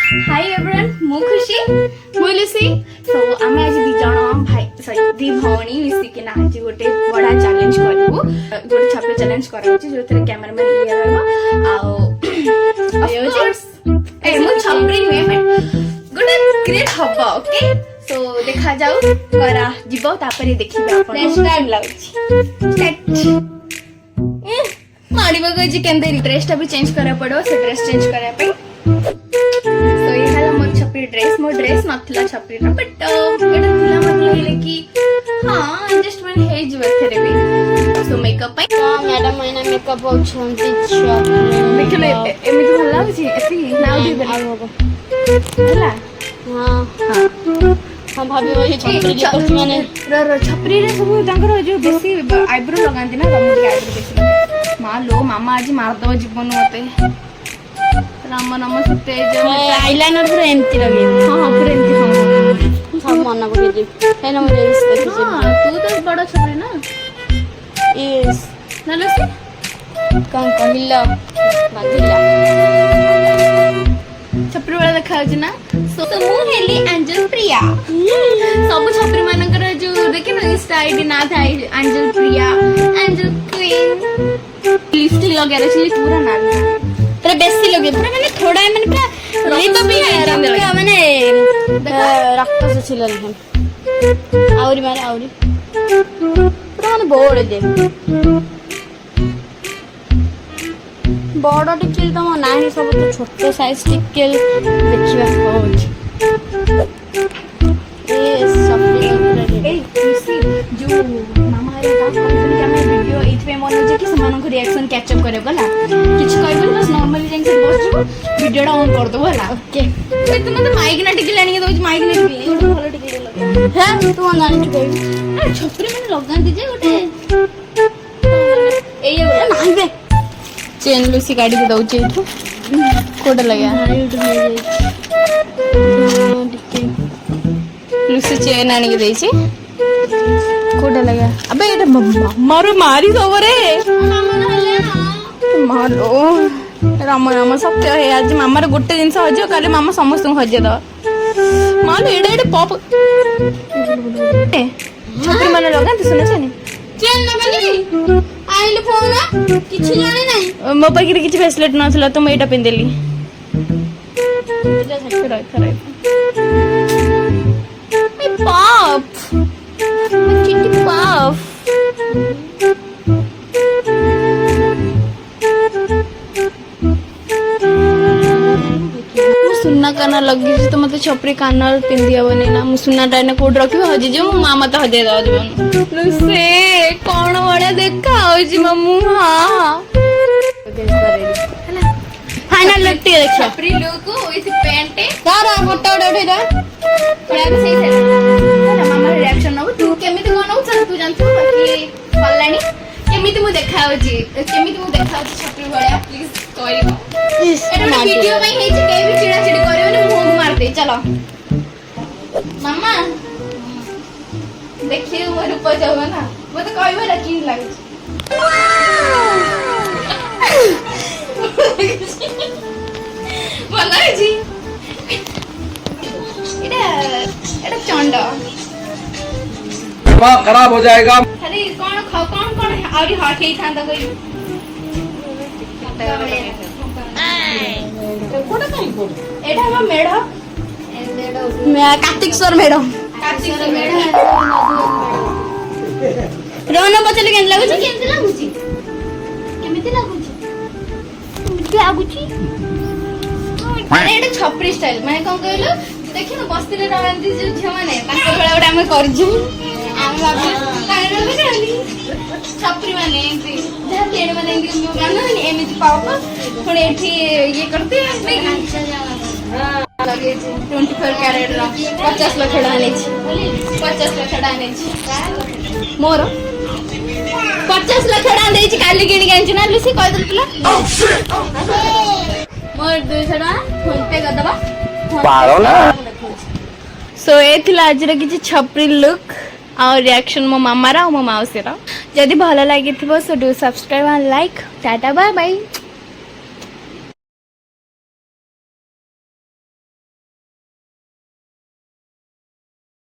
Hi everyone मु खुशी मु लुसी तो आमे आज दी जण भाई सॉरी दी भौणी मिसी के ना आज गोटे बड़ा चैलेंज करबो गोटे छापे चैलेंज कराउची जोथरे कैमरामैन ये रहबो आ ए मु छापरी में गोटे क्रिएट हबो ओके तो देखा जाऊ करा जीवो तापरे देखिबा अपन टाइम लाउची स्टार्ट माड़ी बगो जी केंदे ड्रेस टा भी चेंज करा पड़ो से ड्रेस चेंज करा पे तो ये हला मोर छपरी ड्रेस मोर ड्रेस नथला छपरी ना बट एटा थिला मतलब हेले कि हां एडजस्टमेंट हे जवे थरे भी सो मेकअप पे हां मैडम मैंने मेकअप होछंती छ देखले एमिति भल लागछि एति नाउ दे देला हला हां हां हम भाभी वही छपरी लेकर माने र छपरी रे सब तांकर जो बेसी आईब्रो लगांती ना तमु के आईब्रो बेसी मां लो मामा आज मार दो जीवन मते राम नाम सुते जो आईलाइनर पूरा एमती लगे हां पूरा एमती सब मन पके जी है ना मुझे इस देखी हां तू तो बड़ा छपरी ना यस नले से कौन कहिला बाधिला छपरी वाला देखा छ ना सो तो मु हेली एंजल प्रिया सब छपरी मानकर जो देखे ना इंस्टा आईडी ना था एंजल प्रिया एंजल क्वीन लिपस्टिक लगा रही पूरा ना पूरा बेसी लगे पूरा माने थोड़ा माने पूरा ये तो भी है माने रक्त से छिलल हम आउरी मारे आउरी पूरा माने बोड़ दे बड़ टिकेल तो नाही सब तो छोट साइज टिकेल देखिबा होछ ए सब ए खुशी जो मामा रे का कहबनी हमें वीडियो इथबे मन जे कि समान को रिएक्शन कैचअप करे गला किछ कहबनी बस नॉर्मली जेंग से बस वीडियो टा ऑन कर दो होला ओके ए तुम तो माइक ना टिके लानी के दो माइक ना टिके गोटे भलो टिके लगे है तू जानि छु कहि अरे छपरी में लगान दीजिए गोटे ए ये बोला नाही बे चेन लूसी गाड़ी के दउचे इथु कोड लगा लूसी चेन आनी के देछि कोड लगा अबे एटा मारो मारी दो रे मारो राम राम सत्य है आज मामा रे गोटे दिन से हजो काले मामा समस्त हजे दो मालो एडा एडा पॉप छपरी माने लगा त सुने छनी चेन ना बनी आइले फोन किछि जाने नाही मो पाखरे किछि ब्रेसलेट नथला तो मैं एटा पिंदेली पाप चिट्टी पाप सुन्ना काना लगी तो मत छपरी काना पिंदी हबनी ना मु सुन्ना टाइने कोड रखिबो हजी जे मु मामा तो हजे दो जीवन से कोन बड़ा देखा होजी मम्मू हां फाइनल लुक टी देखियो छपरी लुक विथ पैंट सारा फोटो उठे दा या सही से मामा रिएक्शन न तू केमिति कोन चल तू जानथु बाकी पल्लानी केमिति मु देखा होजी केमिति मु देखा होजी छपरी बड़ा प्लीज करिबो एटा वीडियो में हे जे के भी चिड़ा चिड़ी करियो ने मुंह मार दे चलो मामा देखिए मोर ऊपर जाओ ना वो तो कहबो ना किन लागे बोला जी एटा चंडा दिमाग खराब हो जाएगा। अरे कौन आउरी हॉट हे थांदा कोई कोड काई कोड एटा हम मेढ मैं कार्तिकेश्वर मैडम कार्तिक मेढ रोना बचले केन लागु छी केमति लागुची केमिति लागुची अरे एटा छपरी स्टाइल माने कोन कहलो देखि न बस्तीले रहंती जे झिया माने ताके बेला उडा हम करजु हम बाबू तारे भी रहली छपरी माने एंती जहा तेरे माने एंती गाना एमिति पाव थोड़े एठी ये करते हैं लगे 24 कैरेट रा 50 लाख डाने छी 50 लाख डाने छी मोर 50 लाख डाने छी काली किनी कांची ना लुसी कह दलला मोर 200 डा फोन पे कर दबा पारो ना सो ए थिला आज रे किछि छपरी लुक और रिएक्शन मो मामा रा मो माउसी रा जदी भलो लागि थिबो so do subscribe and like tata bye bye.